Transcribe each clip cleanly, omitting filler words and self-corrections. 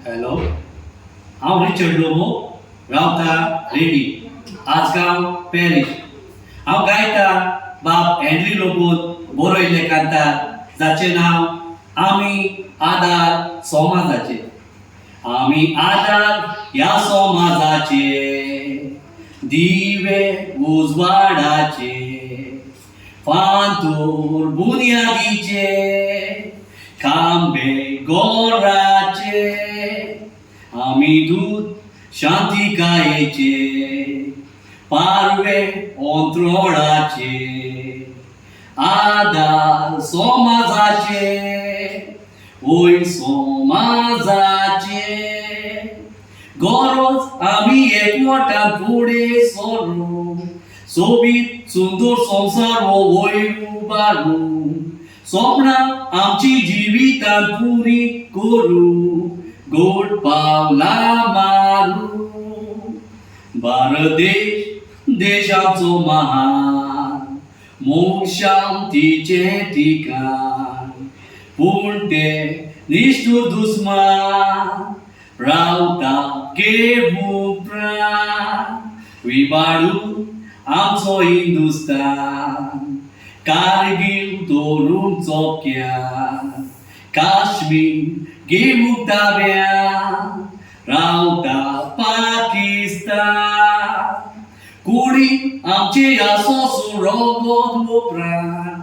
Hello, हांव Richard Lobo, रावता ready, Ajgaon parish. हांव गायता बाब हेनरी लोबोन बरयल्ले कांतार जाचें नांव आमी आदार समाजाचे. आमी आदार ह्या समाजाचे, दिवे उजवाडाचे, फांतोर बुन्यादीचे, खांबे गोराचे. आमी दूत शांतिकायेचे, पारवे अंतरोळाचे, आदार समाजाचे, ओय समाजाचे. गरज आमी एकवटान फुडें सरू, सोबीत सुंदर संसार हो वयर उबारू. स्वप्नां आमची जिवितांत पुरी करू, गोड पावलां मारू. भारत देश आमचो महान, मोग शांतीचें ठिकाण. पूण ते निष्ठुर दुस्मान रावता केबुप्राण. विबाडू आमचो हिंदुस्तान, कारगिल धरून चौक्यान. काश्मीर घेवूंक ताब्यान, रावता पाकिस्तान. कुडी आमचे आसो रगत वो प्राण,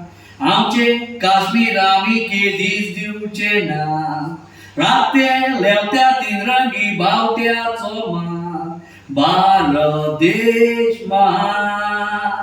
आमचे काश्मीर आमी केदीस दिवचे ना. राखते लेवत्या तिनरंगी बावट्याचो मान, भारत देश महान.